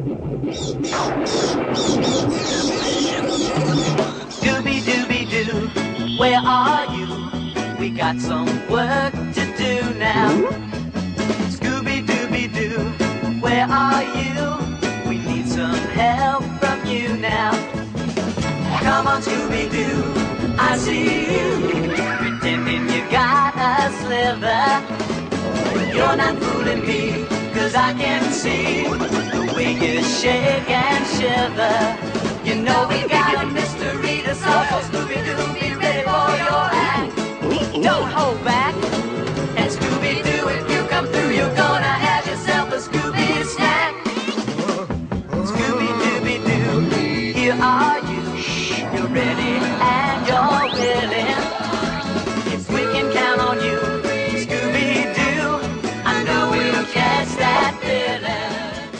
Scooby-Dooby-Doo, where are you? We got some work to do now. Scooby-Dooby-Doo, where are you? We need some help from you now. Come on, Scooby-Doo, I see you, pretending you got a sliver. You're not fooling me, 'cause I can see the way you shake and shiver. You know we got a mystery to solve, so Scooby-Doo, be ready for your act. Don't hold back. And Scooby-Doo, if you come through, you're gonna have yourself a Scooby snack. Scooby-Dooby-Doo, here are you. You're ready and you're willing. If we can count on you, Scooby-Doo, I know we'll catch that villain.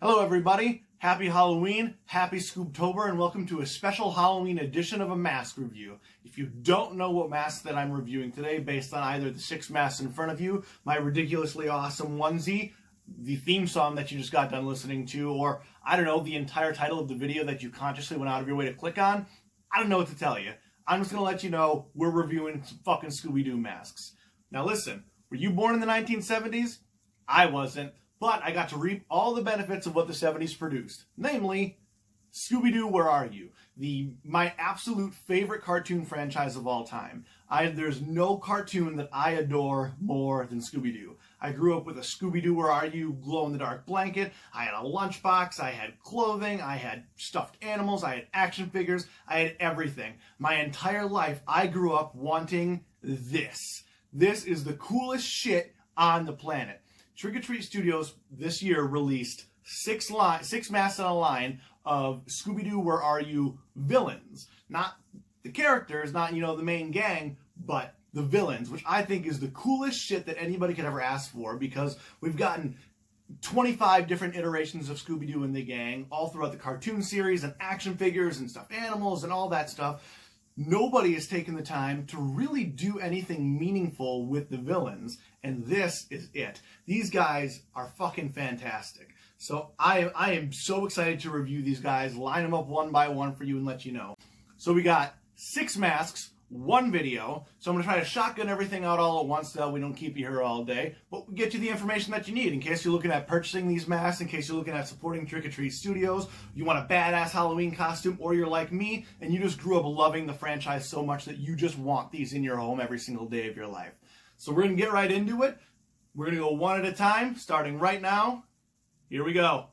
Hello everybody, happy Halloween, happy Scoobtober, and welcome to a special Halloween edition of a mask review. If you don't know what mask that I'm reviewing today, based on either the 6 masks in front of you, my ridiculously awesome onesie, the theme song that you just got done listening to, or, I don't know, the entire title of the video that you consciously went out of your way to click on, I don't know what to tell you. I'm just going to let you know we're reviewing some fucking Scooby-Doo masks. Now listen, were you born in the 1970s? I wasn't, but I got to reap all the benefits of what the 70s produced. Namely, Scooby-Doo, Where Are You? My absolute favorite cartoon franchise of all time. There's no cartoon that I adore more than Scooby-Doo. I grew up with a Scooby-Doo, Where Are You glow-in-the-dark blanket. I had a lunchbox. I had clothing. I had stuffed animals. I had action figures. I had everything. My entire life, I grew up wanting this. This is the coolest shit on the planet. Trick or Treat Studios this year released 6 masks on a line of Scooby-Doo, Where Are You villains. Not the characters, not, the main gang, but the villains, which I think is the coolest shit that anybody could ever ask for, because we've gotten 25 different iterations of Scooby-Doo and the gang all throughout the cartoon series, and action figures and stuffed animals and all that stuff. Nobody has taken the time to really do anything meaningful with the villains, and this is it. These guys are fucking fantastic. So I am so excited to review these guys, line them up one by one for you and let you know. So we got 6 masks, 1 video. So I'm going to try to shotgun everything out all at once so that we don't keep you here all day. But we'll get you the information that you need in case you're looking at purchasing these masks, in case you're looking at supporting Trick or Treat Studios, you want a badass Halloween costume, or you're like me and you just grew up loving the franchise so much that you just want these in your home every single day of your life. So we're going to get right into it. We're going to go one at a time, starting right now. Here we go.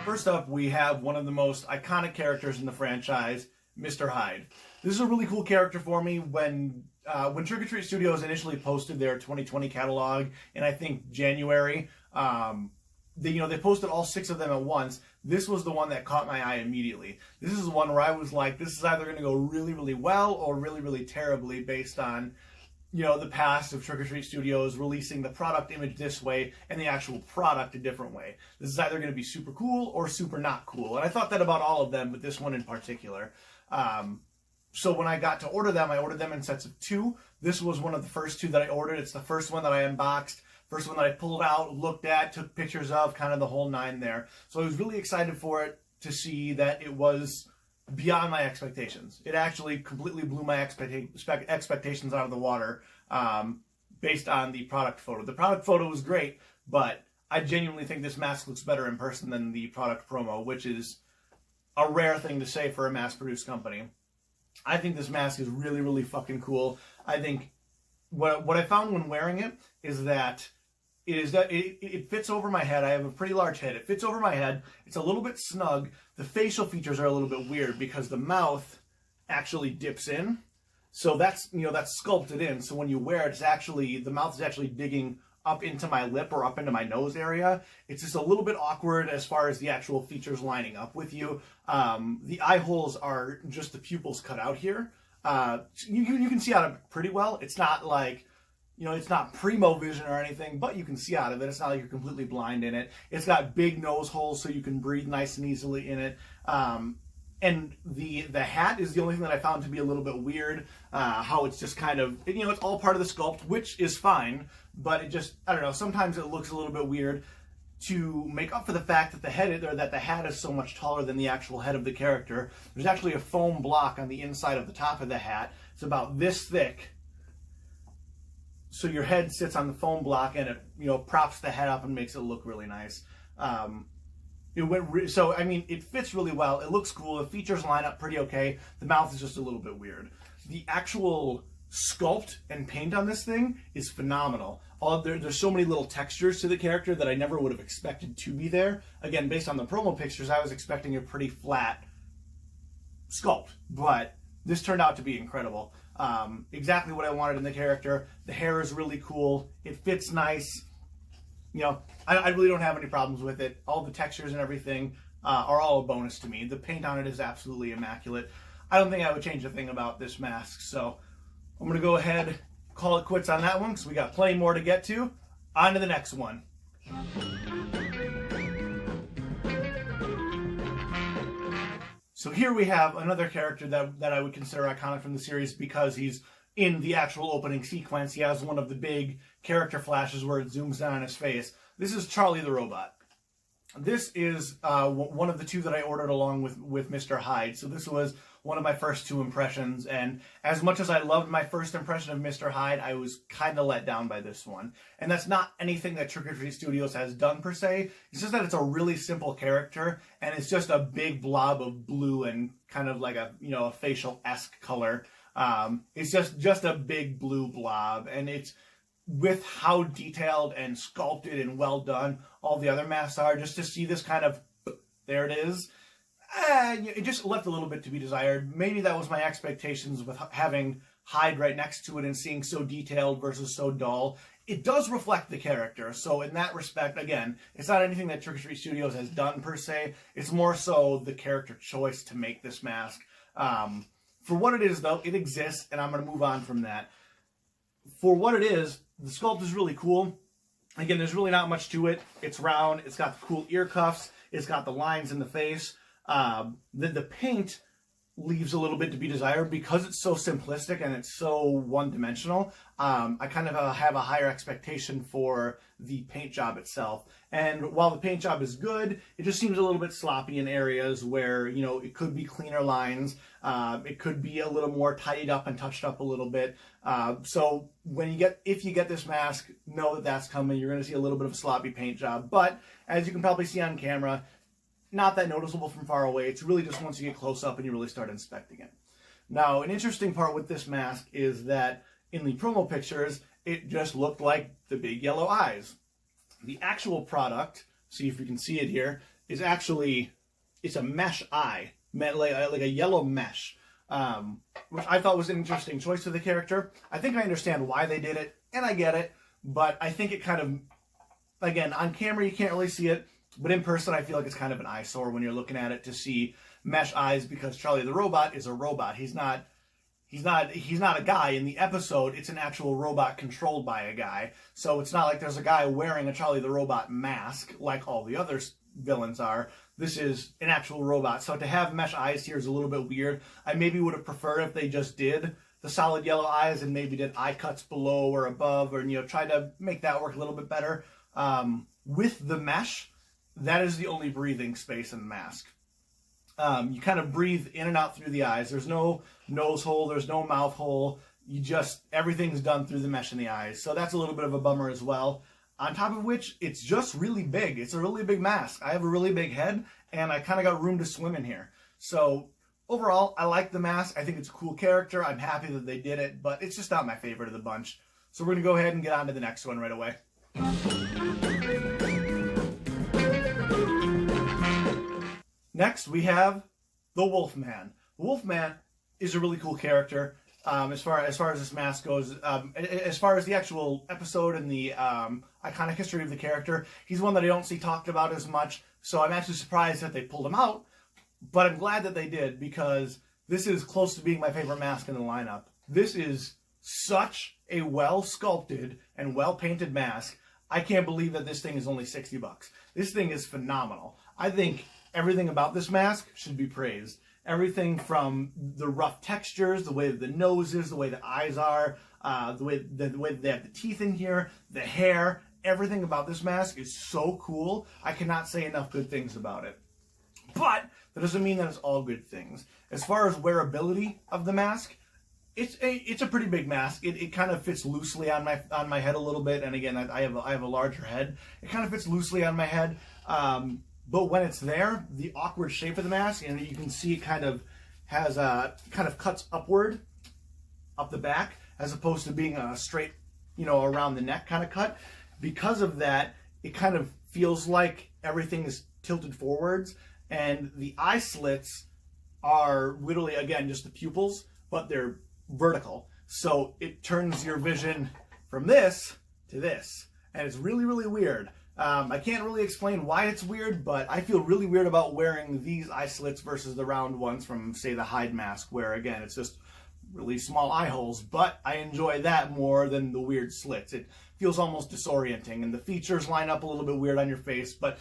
First up, we have one of the most iconic characters in the franchise, Mr. Hyde. This is a really cool character for me. When Trick or Treat Studios initially posted their 2020 catalog in, I think, January, they posted all 6 of them at once. This was the one that caught my eye immediately. This is the one where I was like, this is either going to go really, really well or really, really terribly based on the past of Trick or Treat Studios releasing the product image this way and the actual product a different way. This is either going to be super cool or super not cool. And I thought that about all of them, but this one in particular. So when I got to order them, I ordered them in sets of 2. This was one of the first 2 that I ordered. It's the first one that I unboxed, first one that I pulled out, looked at, took pictures of, kind of the whole 9 there. So I was really excited for it to see that it was beyond my expectations. It actually completely blew my expectations out of the water based on the product photo. The product photo was great, but I genuinely think this mask looks better in person than the product promo, which is a rare thing to say for a mass-produced company. I think this mask is really, really fucking cool. I think what I found when wearing it is that it fits over my head. I have a pretty large head. It fits over my head. It's a little bit snug. The facial features are a little bit weird because the mouth actually dips in. So that's sculpted in. So when you wear it, the mouth is actually digging up into my lip or up into my nose area. It's just a little bit awkward as far as the actual features lining up with you. The eye holes are just the pupils cut out here. You can see out of it pretty well. It's not like, it's not primo vision or anything, but you can see out of it. It's not like you're completely blind in it. It's got big nose holes so you can breathe nice and easily in it. And the hat is the only thing that I found to be a little bit weird. How it's just kind of, it's all part of the sculpt, which is fine. but it just, I don't know, sometimes it looks a little bit weird. To make up for the fact that the hat is so much taller than the actual head of the character, there's actually a foam block on the inside of the top of the hat. It's about this thick. So your head sits on the foam block, and it, you know, props the head up and makes it look really nice. So I mean, it fits really well. It looks cool. The features line up pretty okay. The mouth is just a little bit weird. The actual sculpt and paint on this thing is phenomenal. There's so many little textures to the character that I never would have expected to be there. Again, based on the promo pictures, I was expecting a pretty flat sculpt, but this turned out to be incredible. Exactly what I wanted in the character. The hair is really cool. It fits nice. You know, I really don't have any problems with it. All the textures and everything are all a bonus to me. The paint on it is absolutely immaculate. I don't think I would change a thing about this mask, so I'm going to go ahead, call it quits on that one, because we got plenty more to get to. On to the next one. So here we have another character that I would consider iconic from the series because he's in the actual opening sequence. He has one of the big character flashes where it zooms down on his face. This is Charlie the Robot. This is one of the two that I ordered along with Mr. Hyde. So this was one of my first two impressions, and as much as I loved my first impression of Mr. Hyde, I was kind of let down by this one. And that's not anything that Trick or Treat Studios has done per se. It's just that it's a really simple character, and it's just a big blob of blue and kind of like a, you know, a facial-esque color. It's just a big blue blob, and it's with how detailed and sculpted and well done all the other masks are, just to see this kind of, there it is, it just left a little bit to be desired. Maybe that was my expectations with having Hyde right next to it and seeing so detailed versus so dull. It does reflect the character, so in that respect, again, it's not anything that Trick or Treat Studios has done per se. It's more so the character choice to make this mask. For what it is, though, it exists, and I'm going to move on from that. For what it is, the sculpt is really cool. Again, there's really not much to it. It's round. It's got the cool ear cuffs. It's got the lines in the face. The paint leaves a little bit to be desired because it's so simplistic and it's so one-dimensional. I kind of have a higher expectation for the paint job itself. And while the paint job is good, it just seems a little bit sloppy in areas where, you know, it could be cleaner lines. It could be a little more tidied up and touched up a little bit. So if you get this mask, know that that's coming. You're going to see a little bit of a sloppy paint job. But as you can probably see on camera, not that noticeable from far away. It's really just once you get close up and you really start inspecting it. Now, an interesting part with this mask is that in the promo pictures, it just looked like the big yellow eyes. The actual product, see if you can see it here, is actually, it's a mesh eye, like a yellow mesh, which I thought was an interesting choice for the character. I think I understand why they did it, and I get it, but I think it kind of, again, on camera you can't really see it, but in person, I feel like it's kind of an eyesore when you're looking at it to see mesh eyes, because Charlie the Robot is a robot. He's not a guy. In the episode, it's an actual robot controlled by a guy. So it's not like there's a guy wearing a Charlie the Robot mask like all the other villains are. This is an actual robot. So to have mesh eyes here is a little bit weird. I maybe would have preferred if they just did the solid yellow eyes and maybe did eye cuts below or above, or, you know, try to make that work a little bit better. With the mesh, that is the only breathing space in the mask. You kind of breathe in and out through the eyes. There's no nose hole. There's no mouth hole. Everything's done through the mesh in the eyes. So that's a little bit of a bummer as well. On top of which, it's just really big. It's a really big mask. I have a really big head, and I kind of got room to swim in here. So overall, I like the mask. I think it's a cool character. I'm happy that they did it, but it's just not my favorite of the bunch. So we're going to go ahead and get on to the next one right away. Next, we have the Wolfman. The Wolfman is a really cool character as far as this mask goes. As far as the actual episode and the iconic history of the character, he's one that I don't see talked about as much, so I'm actually surprised that they pulled him out, but I'm glad that they did, because this is close to being my favorite mask in the lineup. This is such a well-sculpted and well-painted mask. I can't believe that this thing is only $60. This thing is phenomenal. I think everything about this mask should be praised. Everything from the rough textures, the way that the nose is, the way the eyes are, the way they have the teeth in here, the hair, everything about this mask is so cool. I cannot say enough good things about it. But that doesn't mean that it's all good things. As far as wearability of the mask, it's a pretty big mask. It kind of fits loosely on my head a little bit. And again, I have a larger head. It kind of fits loosely on my head. But when it's there, the awkward shape of the mask, and you can see it kind of has kind of cuts upward up the back, as opposed to being a straight, around the neck kind of cut. Because of that, it kind of feels like everything is tilted forwards, and the eye slits are literally, again, just the pupils, but they're vertical. So it turns your vision from this to this, and it's really, really weird. I can't really explain why it's weird, but I feel really weird about wearing these eye slits versus the round ones from, say, the Hyde mask, where, again, it's just really small eye holes, but I enjoy that more than the weird slits. It feels almost disorienting, and the features line up a little bit weird on your face. But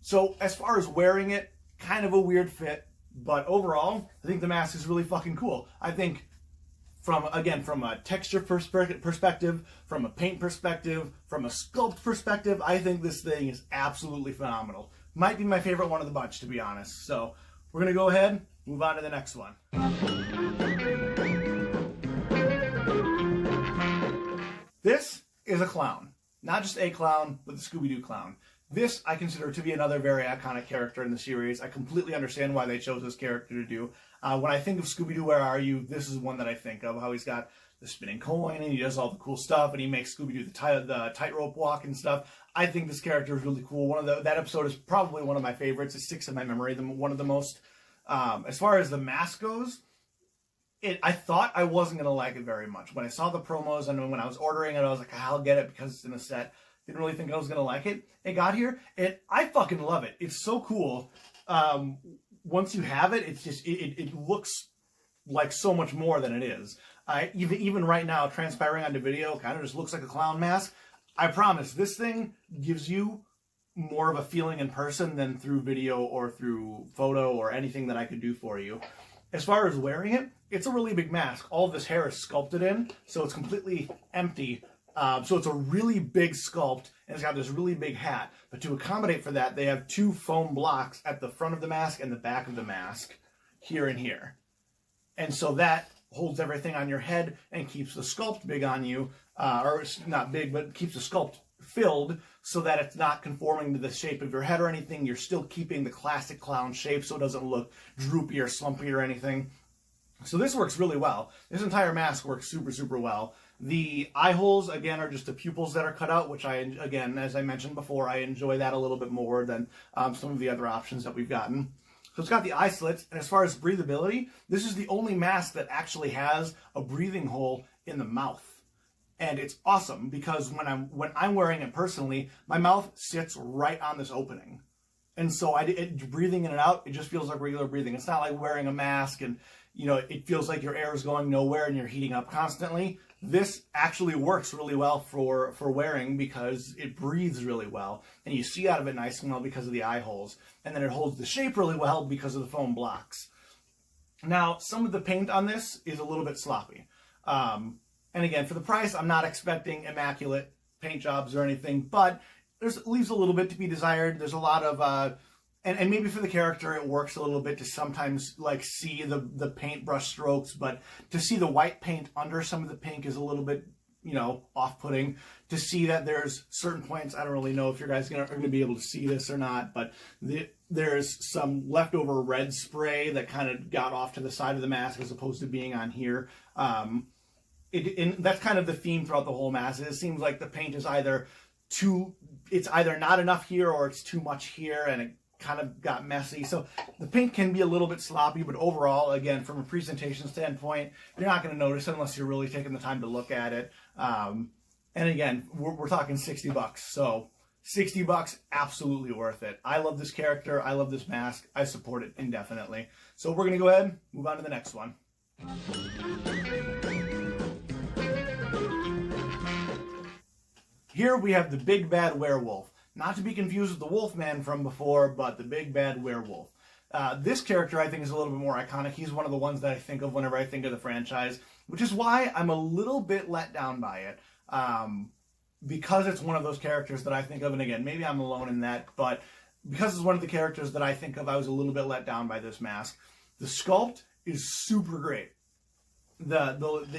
so as far as wearing it, kind of a weird fit, but overall, I think the mask is really fucking cool. I think from a texture perspective, from a paint perspective, from a sculpt perspective, I think this thing is absolutely phenomenal. Might be my favorite one of the bunch, to be honest. So we're going to go ahead, move on to the next one. This is a clown. Not just a clown, but the Scooby-Doo clown. This I consider to be another very iconic character in the series. I completely understand why they chose this character to do. When I think of Scooby-Doo, Where Are You?, this is one that I think of. How he's got the spinning coin, and he does all the cool stuff, and he makes Scooby-Doo the tightrope walk and stuff. I think this character is really cool. That episode is probably one of my favorites. It sticks in my memory, one of the most. As far as the mask goes, I thought I wasn't going to like it very much. When I saw the promos and when I was ordering it, I was like, I'll get it because it's in a set. Didn't really think I was going to like it. It got here, and I fucking love it. It's so cool. Once you have it, it's just, it looks like so much more than it is. Even right now, transpiring onto video, kind of just looks like a clown mask. I promise, this thing gives you more of a feeling in person than through video or through photo or anything that I could do for you. As far as wearing it, it's a really big mask. All of this hair is sculpted in, so it's completely empty. So it's a really big sculpt, and it's got this really big hat. But to accommodate for that, they have two foam blocks at the front of the mask and the back of the mask, here and here. And so that holds everything on your head and keeps the sculpt big on you, or it's not big, but keeps the sculpt filled so that it's not conforming to the shape of your head or anything. You're still keeping the classic clown shape so it doesn't look droopy or slumpy or anything. So this works really well. This entire mask works super, super well. The eye holes, again, are just the pupils that are cut out, which again, as I mentioned before, I enjoy that a little bit more than some of the other options that we've gotten. So it's got the eye slits, and as far as breathability, this is the only mask that actually has a breathing hole in the mouth. And it's awesome because when I'm wearing it personally, my mouth sits right on this opening. And so breathing in and out, it just feels like regular breathing. It's not like wearing a mask and, it feels like your air is going nowhere and you're heating up constantly. This actually works really well for wearing because it breathes really well. And you see out of it nice and well because of the eye holes. And then it holds the shape really well because of the foam blocks. Now, some of the paint on this is a little bit sloppy. And again, for the price, I'm not expecting immaculate paint jobs or anything, but it leaves a little bit to be desired. There's a lot of, and maybe for the character, it works a little bit to sometimes see the paintbrush strokes, but to see the white paint under some of the pink is a little bit, off-putting. To see that there's certain points, I don't really know if you guys are going to be able to see this or not, but there's some leftover red spray that kind of got off to the side of the mask as opposed to being on here. And that's kind of the theme throughout the whole mask. It seems like the paint is either not enough here or it's too much here, and it kind of got messy. So the paint can be a little bit sloppy, but overall, again, from a presentation standpoint, you're not going to notice it unless you're really taking the time to look at it. And again, we're talking $60, so $60, absolutely worth it. I love this character. I love this mask. I support it indefinitely. So we're going to go ahead and move on to the next one. Here we have the Big Bad Werewolf. Not to be confused with the Wolfman from before, but the Big Bad Werewolf. This character, I think, is a little bit more iconic. He's one of the ones that I think of whenever I think of the franchise. which is why I'm a little bit let down by it. Because it's one of those characters that I think of, and again, maybe I'm alone in that, but because it's one of the characters that I think of, I was a little bit let down by this mask. The sculpt is super great.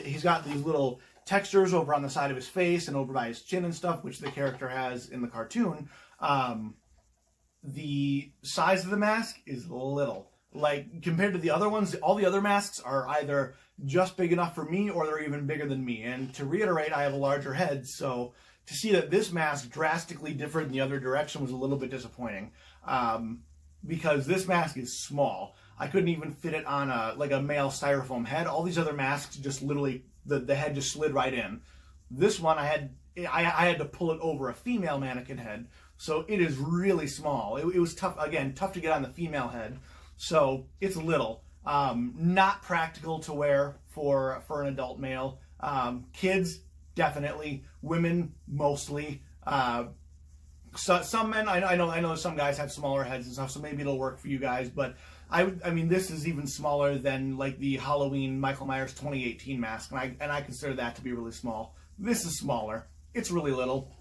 He's got these little textures over on the side of his face and over by his chin and stuff, which the character has in the cartoon. The size of the mask is little. Like, compared to the other ones, all the other masks are either just big enough for me or they're even bigger than me. And to reiterate, I have a larger head, so to see that this mask drastically different in the other direction was a little bit disappointing. Because this mask is small. I couldn't even fit it on a male styrofoam head. All these other masks just literally, the head just slid right in. This one, I had to pull it over a female mannequin head, so it is really small. It was tough, again, tough to get on the female head, so it's little. Not practical to wear for an adult male. Kids, definitely. Women, mostly. So, some men, I know some guys have smaller heads and stuff, so maybe it'll work for you guys, but I mean, this is even smaller than like the Halloween Michael Myers 2018 mask, and I consider that to be really small. This is smaller. It's really little.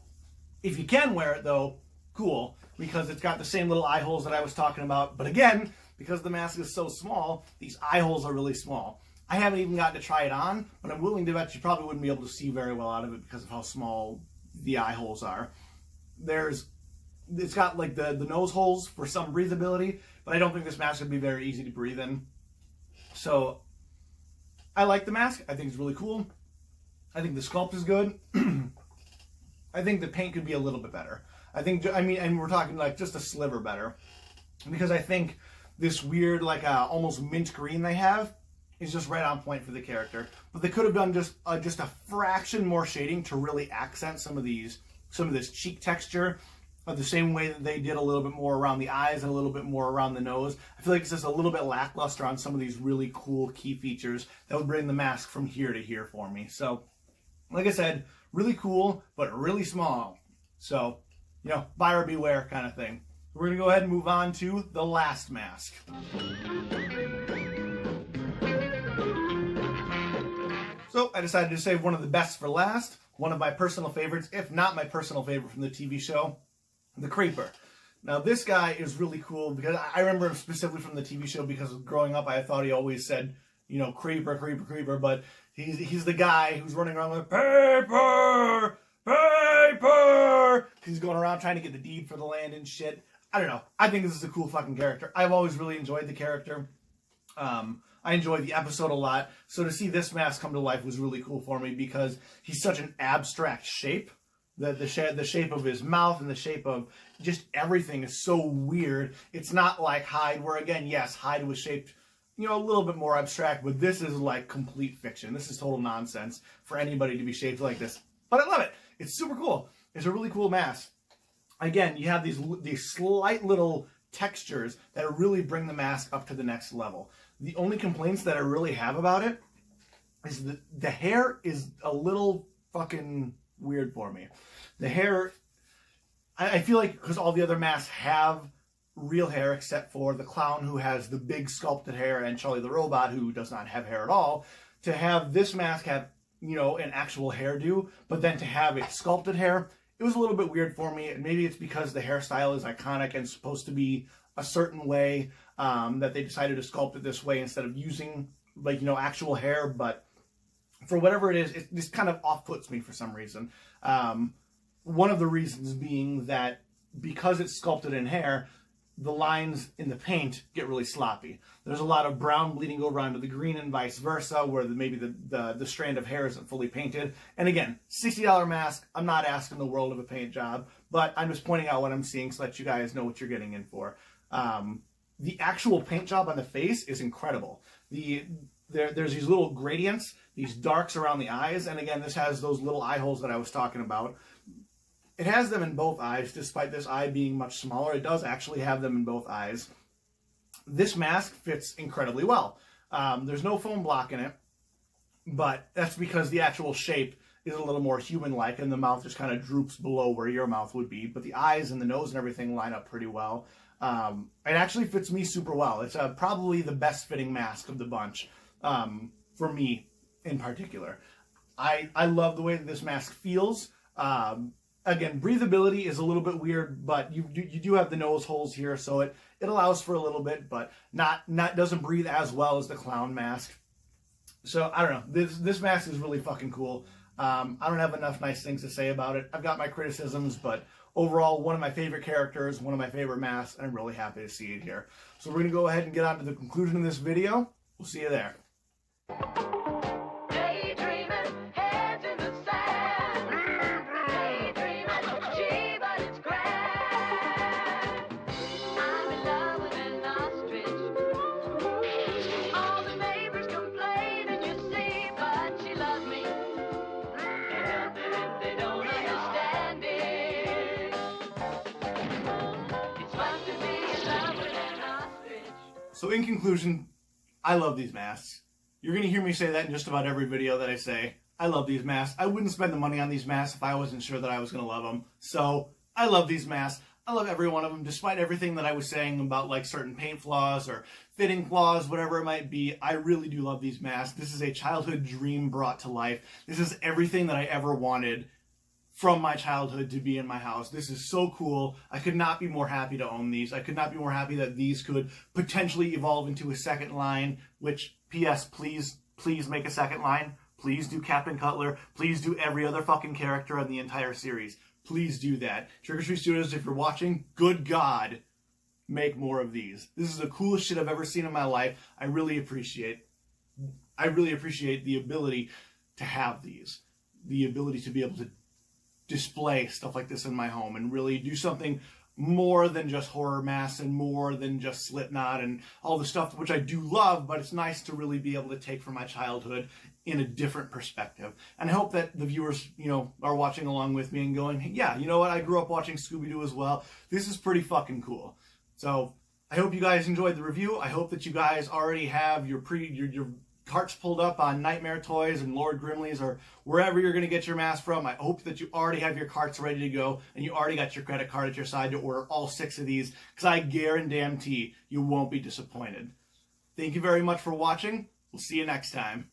If you can wear it though, cool, because it's got the same little eye holes that I was talking about, but again, because the mask is so small, these eye holes are really small. I haven't even gotten to try it on, but I'm willing to bet you probably wouldn't be able to see very well out of it because of how small the eye holes are. It's got like the nose holes for some breathability, but I don't think this mask would be very easy to breathe in. So I like the mask. I think it's really cool. I think the sculpt is good. I think the paint could be a little bit better. And we're talking like just a sliver better, because I think this weird like almost mint green they have is just right on point for the character. But they could have done just a fraction more shading to really accent some of this cheek texture, the same way that they did a little bit more around the eyes and a little bit more around the nose. I feel like it's just a little bit lackluster on some of these really cool key features that would bring the mask from here to here for me. So, like I said, really cool, but really small. So, you know, buyer beware kind of thing. We're going to go ahead and move on to the last mask. So, I decided to save one of the best for last. One of my personal favorites, if not my personal favorite from the TV show, the Creeper. Now, this guy is really cool because I remember him specifically from the TV show because growing up I thought he always said, you know, Creeper, Creeper, Creeper, but he's the guy who's running around like, paper, paper! He's going around trying to get the deed for the land and shit. I don't know. I think this is a cool fucking character. I've always really enjoyed the character. I enjoyed the episode a lot. So to see this mask come to life was really cool for me because he's such an abstract shape. The shape of his mouth and the shape of just everything is so weird. It's not like Hyde, where again, yes, Hyde was shaped, you know, a little bit more abstract, but this is like complete fiction. This is total nonsense for anybody to be shaped like this. But I love it. It's super cool. It's a really cool mask. Again, you have these slight little textures that really bring the mask up to the next level. The only complaints that I really have about it is that the hair is a little fucking weird for me. The hair, I feel like because all the other masks have real hair except for the clown who has the big sculpted hair and Charlie the Robot who does not have hair at all, to have this mask have, you know, an actual hairdo, but then to have it sculpted hair, it was a little bit weird for me. And maybe it's because the hairstyle is iconic and supposed to be a certain way, that they decided to sculpt it this way instead of using, like, you know, actual hair. But for whatever it is, it just kind of off-puts me for some reason. One of the reasons being that because it's sculpted in hair, the lines in the paint get really sloppy. There's a lot of brown bleeding over onto the green and vice versa, where maybe the strand of hair isn't fully painted. And again, $60 mask. I'm not asking the world of a paint job, but I'm just pointing out what I'm seeing so that you guys know what you're getting in for. The actual paint job on the face is incredible. There's these little gradients, these darks around the eyes, and again, this has those little eye holes that I was talking about. It has them in both eyes, despite this eye being much smaller. It does actually have them in both eyes. This mask fits incredibly well. There's no foam block in it, but that's because the actual shape is a little more human-like, and the mouth just kind of droops below where your mouth would be, but the eyes and the nose and everything line up pretty well. It actually fits me super well. It's probably the best fitting mask of the bunch, for me, in particular. I love the way that this mask feels. Again, breathability is a little bit weird, but you do have the nose holes here, so it allows for a little bit, but not doesn't breathe as well as the clown mask. So I don't know. This mask is really fucking cool. I don't have enough nice things to say about it. I've got my criticisms, but overall, one of my favorite characters, one of my favorite masks, and I'm really happy to see it here. So we're gonna go ahead and get on to the conclusion of this video. We'll see you there. So in conclusion, I love these masks. You're going to hear me say that in just about every video that I say. I love these masks. I wouldn't spend the money on these masks if I wasn't sure that I was going to love them. So I love these masks. I love every one of them, despite everything that I was saying about like certain paint flaws or fitting flaws, whatever it might be. I really do love these masks. This is a childhood dream brought to life. This is everything that I ever wanted from my childhood to be in my house. This is so cool. I could not be more happy to own these. I could not be more happy that these could potentially evolve into a second line, which, P.S., please make a second line. Please do Captain Cutler. Please do every other fucking character in the entire series. Please do that. Trick or Treat Studios, if you're watching, good God, make more of these. This is the coolest shit I've ever seen in my life. I really appreciate the ability to have these. The ability to be able to display stuff like this in my home and really do something more than just horror masks and more than just Slipknot and all the stuff which I do love, but it's nice to really be able to take from my childhood in a different perspective. And I hope that the viewers, are watching along with me and going, hey, yeah, you know what? I grew up watching Scooby-Doo as well. This is pretty fucking cool. So I hope you guys enjoyed the review. I hope that you guys already have your carts pulled up on Nightmare Toys and Lord Grimley's or wherever you're going to get your mask from. I hope that you already have your carts ready to go and you already got your credit card at your side to order all 6 of these, because I guarantee you won't be disappointed. Thank you very much for watching. We'll see you next time.